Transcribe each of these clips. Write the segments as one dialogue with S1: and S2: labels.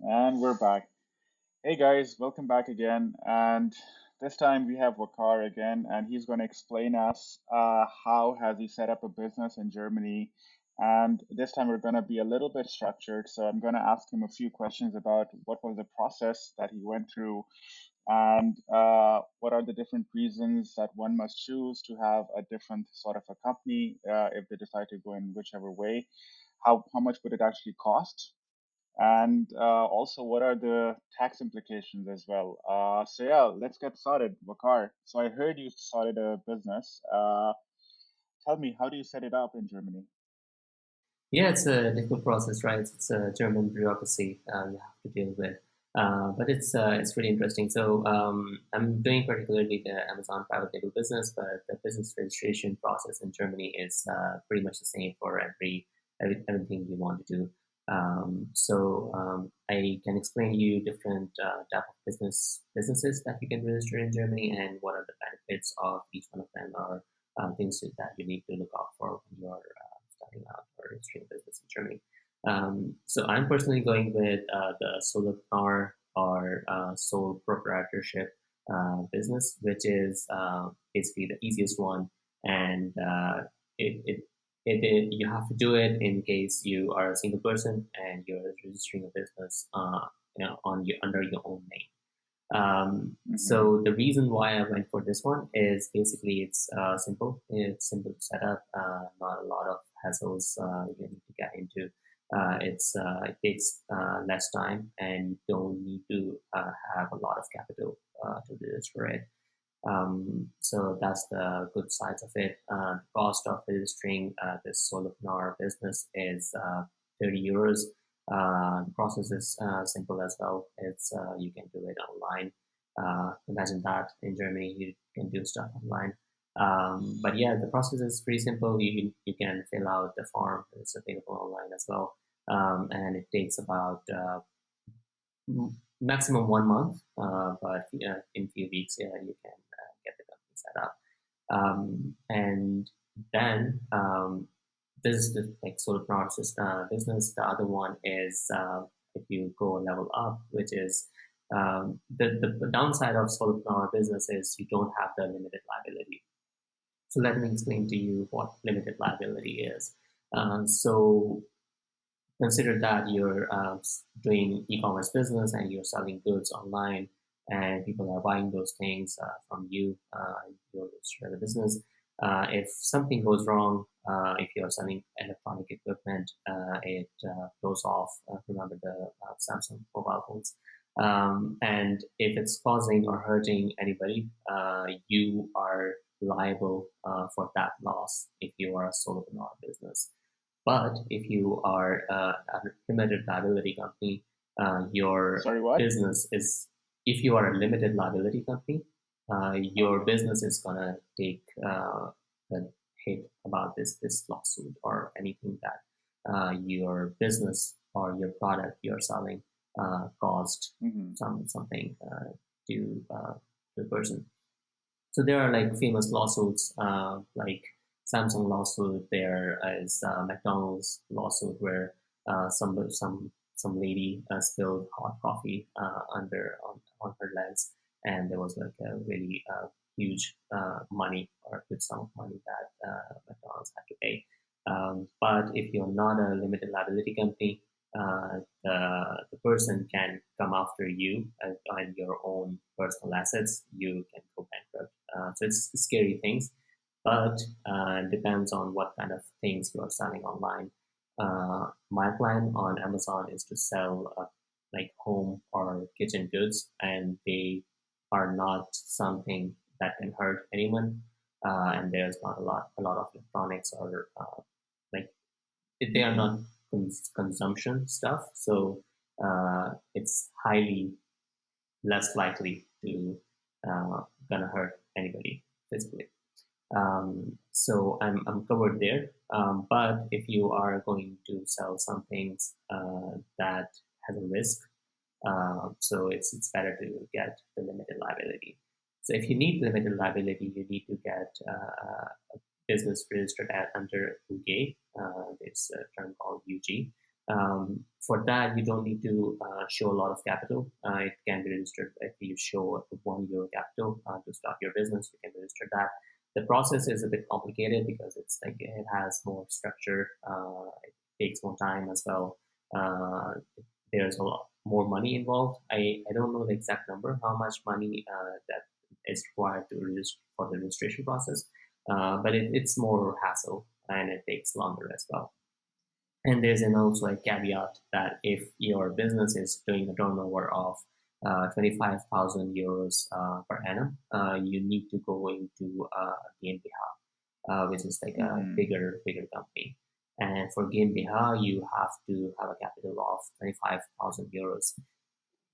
S1: And we're back. Hey guys, welcome back again. And this time we have Wakar again, and he's going to explain us how has he set up a business in Germany. And this time we're going to be a little bit structured. So I'm going to ask him a few questions about what was the process that he went through, and what are the different reasons that one must choose to have a different sort of a company if they decide to go in whichever way. How much would it actually cost? And also, what are the tax implications as well? So yeah, let's get started, Wakar. So I heard you started a business. Tell me, how do you set it up in Germany?
S2: Yeah, it's a difficult process, right? It's a German bureaucracy you have to deal with, but it's really interesting. So I'm doing particularly the Amazon private label business, but the business registration process in Germany is pretty much the same for everything you want to do. I can explain you different type of businesses that you can register in Germany and what are the benefits of each one of them, or things that you need to look out for when you're starting out or registering a business in Germany. So I'm personally going with the Solopreneur or sole proprietorship business, which is basically the easiest one, and it, it you have to do it in case you are a single person and you're registering a business on your under your own name.
S1: Mm-hmm.
S2: So the reason why I went for this one is basically it's simple. It's simple to set up. Not a lot of hassles you need to get into. It takes less time and don't need to have a lot of capital to register it. So that's the good sides of it. The cost of registering this solopreneur business is 30 euros. The process is simple as well. It's You can do it online. Imagine that in Germany you can do stuff online. But yeah, the process is pretty simple. You can fill out the form. It's available online as well, and it takes about maximum 1 month. But in a few weeks, yeah, you can get the company set up. And then this is the like solopreneur business. The other one is if you go level up, which is the downside of solopreneur business is you don't have the limited liability. So let me explain to you what limited liability is. So consider that you're doing e-commerce business and you're selling goods online, and people are buying those things from you. You're the business. If something goes wrong, if you're selling electronic equipment, it goes off. Remember the Samsung mobile phones. And if it's causing or hurting anybody, you are liable for that loss if you are a solopreneur business. But if you are a limited liability company, your
S1: Sorry, what?
S2: business is, if you are a limited liability company, your business is gonna take the hit about this lawsuit or anything that your business or your product you're selling caused
S1: Mm-hmm.
S2: something to the person. So there are like famous lawsuits, like Samsung lawsuit. There is McDonald's lawsuit where some lady spilled hot coffee on her legs, and there was like a really huge money or a good sum of money that McDonald's had to pay. But if you're not a limited liability company, the person can come after you on your own personal assets. You can go bankrupt. So it's scary things, but depends on what kind of things you are selling online. My plan on Amazon is to sell like home or kitchen goods, and they are not something that can hurt anyone. And there's not a lot of electronics or like they are not consumption stuff, so it's highly less likely to gonna hurt anybody physically. So I'm covered there. But if you are going to sell some things that has a risk, so it's better to get the limited liability. So if you need limited liability, you need to get a business registered under UG. There's a term called UG. For that, you don't need to show a lot of capital. It can be registered if you show €1 capital to start your business. You can register that. The process is a bit complicated because it's like it has more structure. It takes more time as well. Uh, there's a lot more money involved. I don't know the exact number, how much money that is required to register for the registration process, but it's more hassle and it takes longer as well. And there's an also a caveat that if your business is doing a turnover of €25,000 per annum, you need to go into GmbH, which is like a
S1: Hmm.
S2: bigger company. And for GmbH, you have to have a capital of €25,000.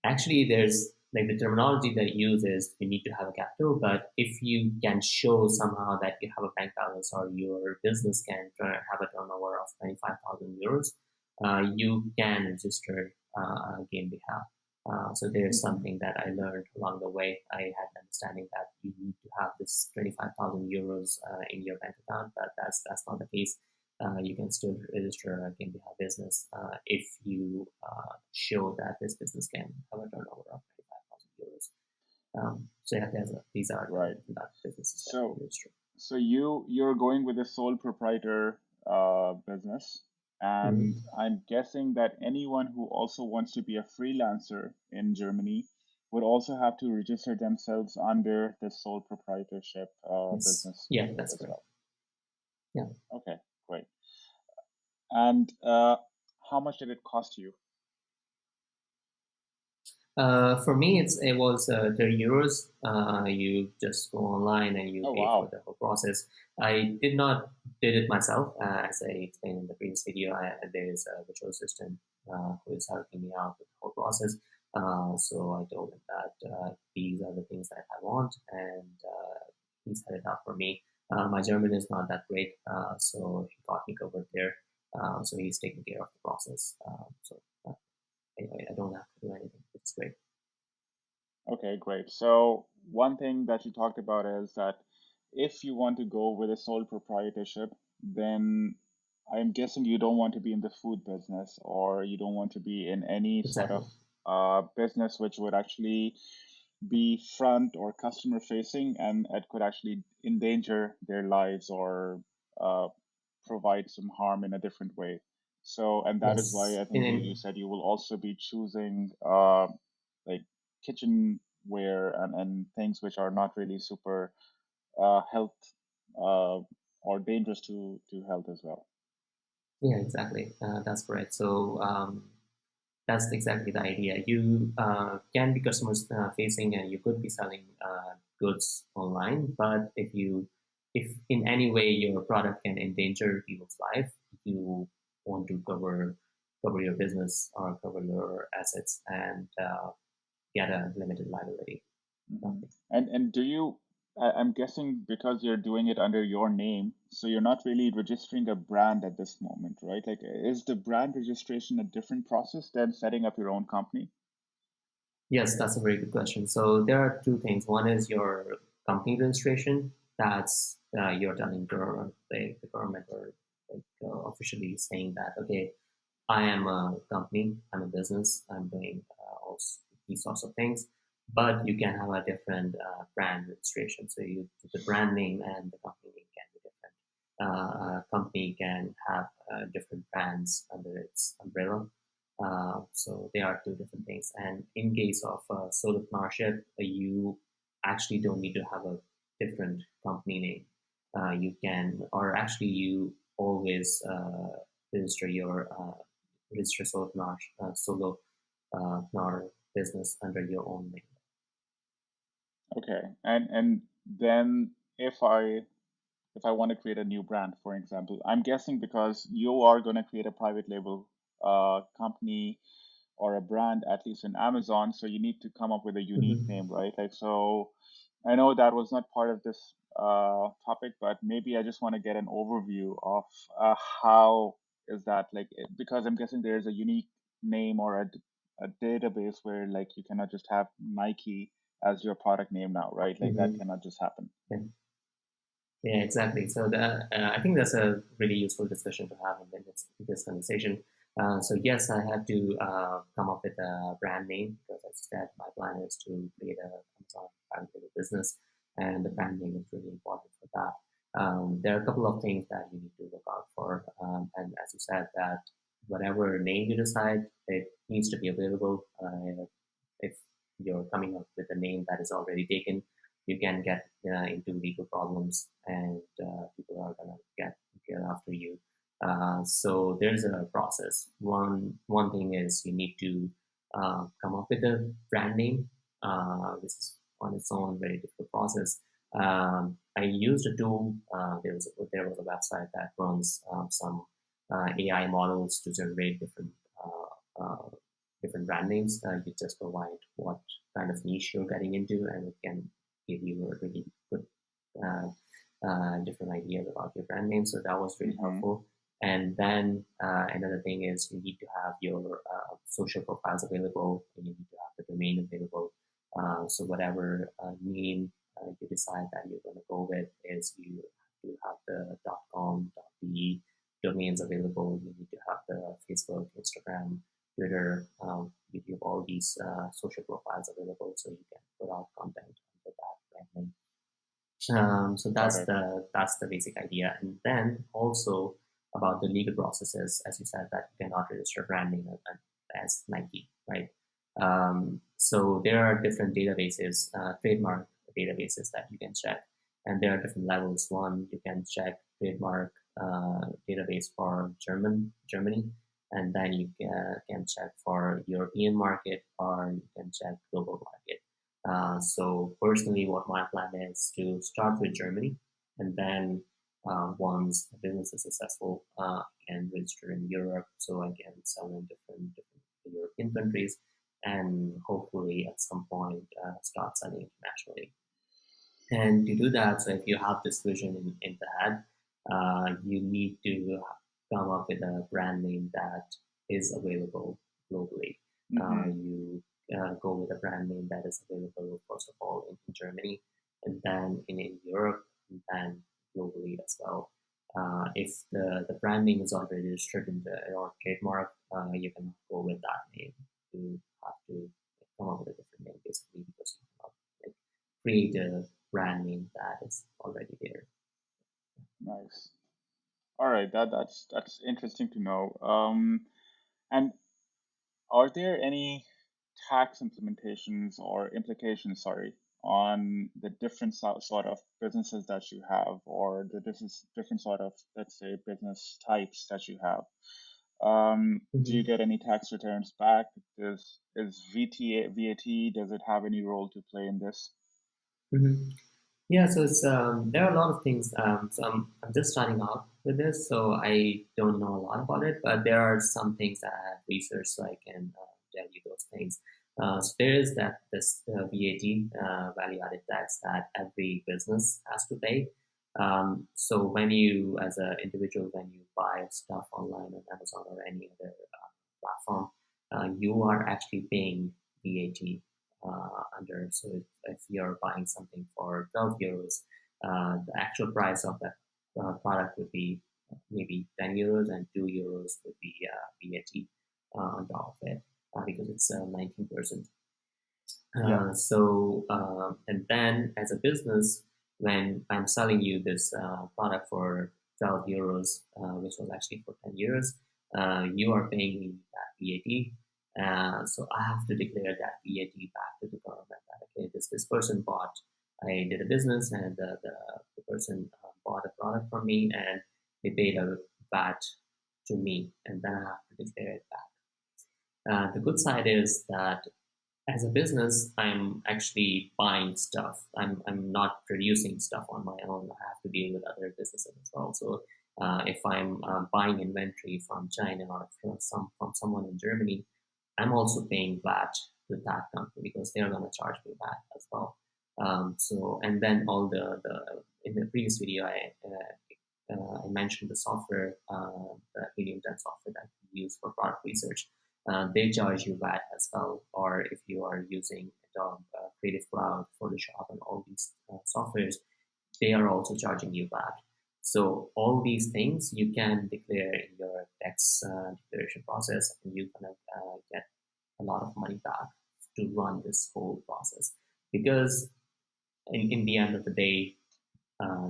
S2: Actually, there's like the terminology that you use is you need to have a capital, but if you can show somehow that you have a bank balance or your business can have a turnover of €25,000, you can register a GmbH. So there's
S1: Hmm.
S2: something that I learned along the way. I had an understanding that you need to have this €25,000 in your bank account, but that's not the case. You can still register a GmbH business if you show that this business can have a turnover of €25,000. So yeah, these are the
S1: Right.
S2: different types of businesses that you
S1: So
S2: can register.
S1: so you're going with a sole proprietor business, and
S2: Mhm.
S1: I'm guessing that anyone who also wants to be a freelancer in Germany would also have to register themselves under the sole proprietorship
S2: Yes,
S1: business
S2: yeah, that's
S1: as
S2: correct.
S1: well.
S2: Yeah.
S1: Okay, great. And how much did it cost you?
S2: For me, it was €30. You just go online and you
S1: Oh,
S2: pay for
S1: wow.
S2: the whole process. I did not did it myself, as I explained in the previous video. There is a virtual assistant who is helping me out with the whole process. So I told him that these are the things that I want, and he set it up for me. My German is not that great, so he got me covered there. So he's taking care of the process. So I don't have to do anything. It's great.
S1: Okay, great. So one thing that you talked about is that if you want to go with a sole proprietorship, then I'm guessing you don't want to be in the food business, or you don't want to be in any sort of
S2: Exactly.
S1: business which would actually be front or customer facing, and it could actually endanger their lives or uh, provide some harm in a different way. So, and that is why
S2: Yes.
S1: I think you said you will also be choosing like kitchenware and things which are not really super health uh, or dangerous to health as well.
S2: Yeah, exactly. That's correct. So that's exactly the idea. You can be customers facing, and you could be selling goods online. But if in any way your product can endanger people's life, you want to cover your business or cover your assets and get a limited liability.
S1: Hmm.
S2: Nothing.
S1: And do you? I'm guessing because you're doing it under your name, so you're not really registering a brand at this moment, right? Like, is the brand registration a different process than setting up your own company?
S2: Yes, that's a very good question. So there are two things. One is your company registration. That's you're telling the government or officially saying that, okay, I am a company, I'm a business, I'm doing all these sorts of things. But you can have a different brand registration. So the brand name and the company name can be different. A company can have different brands under its umbrella. So there are two different things. And in case of solopreneurship, you actually don't need to have a different company name. You can, or actually, you always register your register solopreneur business under your own name.
S1: Okay, and then if I want to create a new brand, for example, I'm guessing because you are going to create a private label company or a brand, at least in Amazon, so you need to come up with a unique
S2: Mhm.
S1: name, right? Like, so I know that was not part of this topic, but maybe I just want to get an overview of how is that like, because I'm guessing there's a unique name or a database where like you cannot just have Nike as your product name now, right? Like that
S2: Mhm.
S1: cannot just happen.
S2: Yeah. Yeah, exactly. So I think that's a really useful discussion to have in this conversation. So yes, I had to come up with a brand name because as I said, my plan is to create a Amazon Prime Video business, and the brand name is really important for that. There are a couple of things that you need to look out for, and as you said, that whatever name you decide, it needs to be available. If you're coming up with a name that is already taken, you can get into legal problems, and people are gonna get after you. So there's a process. One thing is you need to come up with a brand name. This is on its own very difficult process. I used a tool. There was a website that runs some AI models to generate different brand names. You just provide what kind of niche you're getting into, and it can give you a really good uh, different ideas about your brand name. So that was really
S1: Mm-hmm.
S2: helpful. And then another thing is you need to have your social profiles available, and you need to have the domain available. So whatever name you decide that you're going to go with is you have the .com, .de domains available. You need to have the Facebook, Instagram, Twitter, YouTube, all these social profiles available, so you can put out content under that brand name. So
S1: Got
S2: that's
S1: it.
S2: the basic idea, and then also about the legal processes, as you said, that you cannot register brand name as Nike, right? So there are different databases, trademark databases that you can check, and there are different levels. One, you can check trademark database for Germany, and then you can check for European market, or you can check global market. So personally, what my plan is to start with Germany, and then once the business is successful, I can register in Europe, so I can sell in different European countries, and hopefully at some point start selling internationally. And to do that, so if you have this vision in the head, you need to come up with a brand name that is available globally.
S1: Mm-hmm.
S2: You go with a brand name that is available, first of all, in Germany, and then in Europe, and then globally as well. If the brand name is already registered in your trademark, you can go with that name. You have to come up with a different name basically because you cannot like, create a brand name that is already there.
S1: Nice. All right, that's interesting to know. And are there any tax implementations or implications, sorry, on the different sort of businesses that you have, or the different sort of, let's say, business types that you have? Do you
S2: Mhm.
S1: get any tax returns back? Is VAT, does it have any role to play in this?
S2: Mhm. Yeah, so there are a lot of things. So I'm just starting out with this, so I don't know a lot about it, but there are some things that I have researched, so I can tell you those things. So there is this VAT, value added tax, that every business has to pay. So when you, as an individual, when you buy stuff online on Amazon or any other platform, you are actually paying VAT under. So if you're buying something for 12 euros, the actual price of that product would be maybe 10 euros, and 2 euros would be VAT on top of it because it's 19%.
S1: Yeah.
S2: And then as a business, when I'm selling you this product for 12 euros, which was actually for 10 euros, you are paying me that VAT. So I have to declare that VAT back to the government. That, okay, this person bought, I did a business, and the person bought a product from me, and they paid a VAT to me, and then I have to declare it back. The good side is that as a business, I'm actually buying stuff. I'm not producing stuff on my own. I have to deal with other businesses as well. So if I'm buying inventory from China or from someone in Germany, I'm also paying VAT to that company because they're going to charge me VAT as well. So and then all the in the previous video I mentioned the software, the Helium 10 software that we use for product research. They charge you VAT as well, or if you are using Adobe Creative Cloud, Photoshop, and all these softwares, they are also charging you VAT. So all these things you can declare in your tax declaration process, and you're gonna get a lot of money back to run this whole process. Because in the end of the day,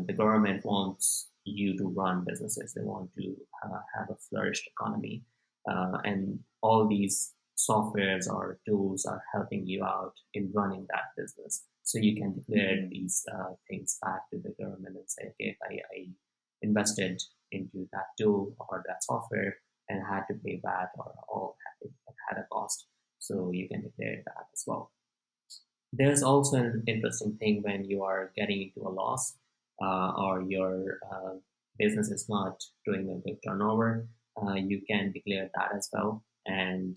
S2: the government wants you to run businesses. They want to have a flourished economy, and all these softwares or tools are helping you out in running that business. So you can declare
S1: Hmm.
S2: these things back to the government and say, okay, if I invested into that tool or that software and had to pay back, or it had a cost. So you can declare that as well. There's also an interesting thing when you are getting into a loss, or your business is not doing a good turnover. You can declare that as well, and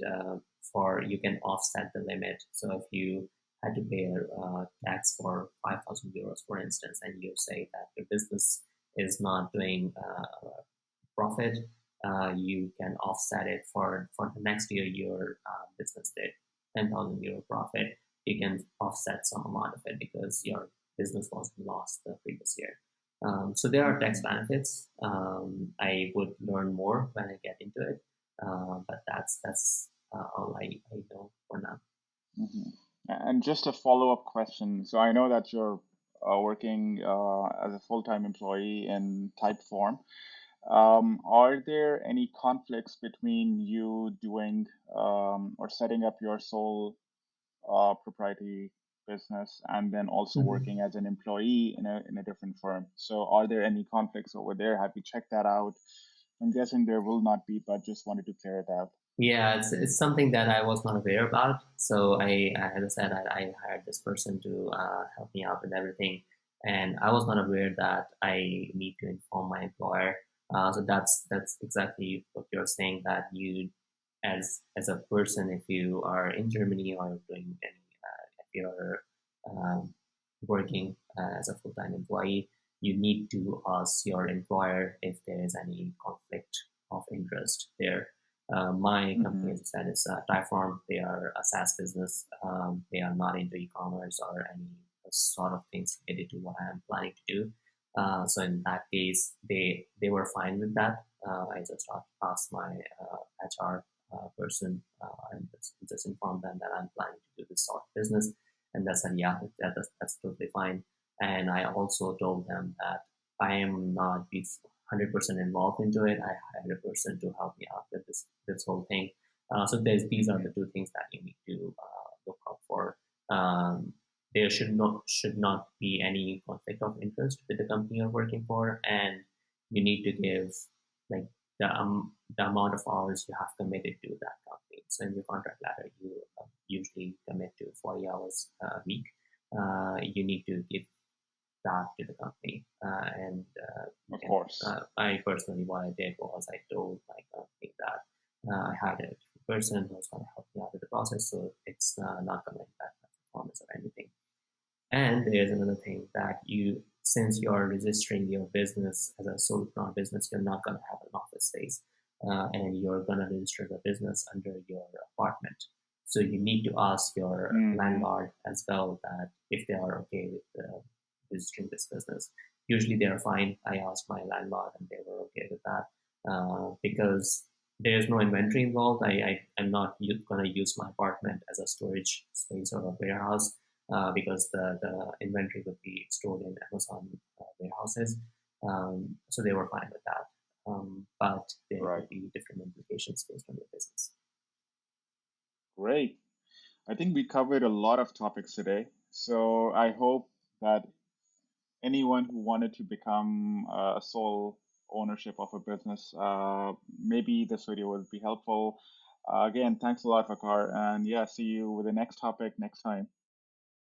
S2: for you can offset the limit. So if you had to pay a tax for 5,000 euros, for instance, and you say that your business is not doing profit, you can offset it for the next year. Your business did 10,000 euro profit, you can offset some amount of it because your business was lost the previous year. So there are tax
S1: Hmm.
S2: benefits. I would learn more when I get into it, but that's all I know for now.
S1: Hmm. And just a follow-up question. So I know that you're working as a full-time employee in type form. Are there any conflicts between you doing or setting up your sole proprietary business and then also
S2: Mhm.
S1: working as an employee in a different firm? So are there any conflicts over there? Have you checked that out? I'm guessing there will not be, but just wanted to clear it out.
S2: Yeah, it's something that I was not aware about. So as I said, I hired this person to help me out with everything, and I was not aware that I need to inform my employer. So that's exactly what you're saying, that you, as a person, if you are in Germany or doing any, if you're um, working as a full time employee, you need to ask your employer if there is any conflict of interest there. My company,
S1: Mm-hmm.
S2: as I said, is Typeform. They are a SaaS business. They are not into e-commerce or any sort of things related to what I am planning to do. So in that case, they were fine with that. I just asked my HR person and just informed them that I'm planning to do this sort of business, and they said, yeah, that's totally fine. And I also told them that I am not 100% involved into it. I hired a person to help me out with this whole thing. So these are
S1: Mm-hmm.
S2: the two things that you need to look out for. Um, there should not be any conflict of interest with the company you're working for, and you need to give like the amount of hours you have committed to that company. So in your contract letter, you usually commit to 40 hours a week. You need to give that to the company. And you
S1: Of
S2: can,
S1: course.
S2: I personally, what I did was I told my company that I had a person who was going to help me out with the process, so it's not going to impact my performance or anything. And there's another thing that since you're registering your business as a solopreneur business, you're not going to have an office space, and you're going to register the business under your apartment. So you need to ask your
S1: Mm-hmm.
S2: landlord as well that if they are okay with registering this business. Usually they are fine. I asked my landlord and they were okay with that, because there's no inventory involved. I'm not going to use my apartment as a storage space or a warehouse, because the inventory would be stored in Amazon warehouses. So they were fine with that. But there
S1: Right.
S2: could be different implications based on your business.
S1: Great. I think we covered a lot of topics today. So I hope that anyone who wanted to become a sole ownership of a business, maybe this video would be helpful. Again, thanks a lot, Fakar. And yeah, see you with the next topic next time.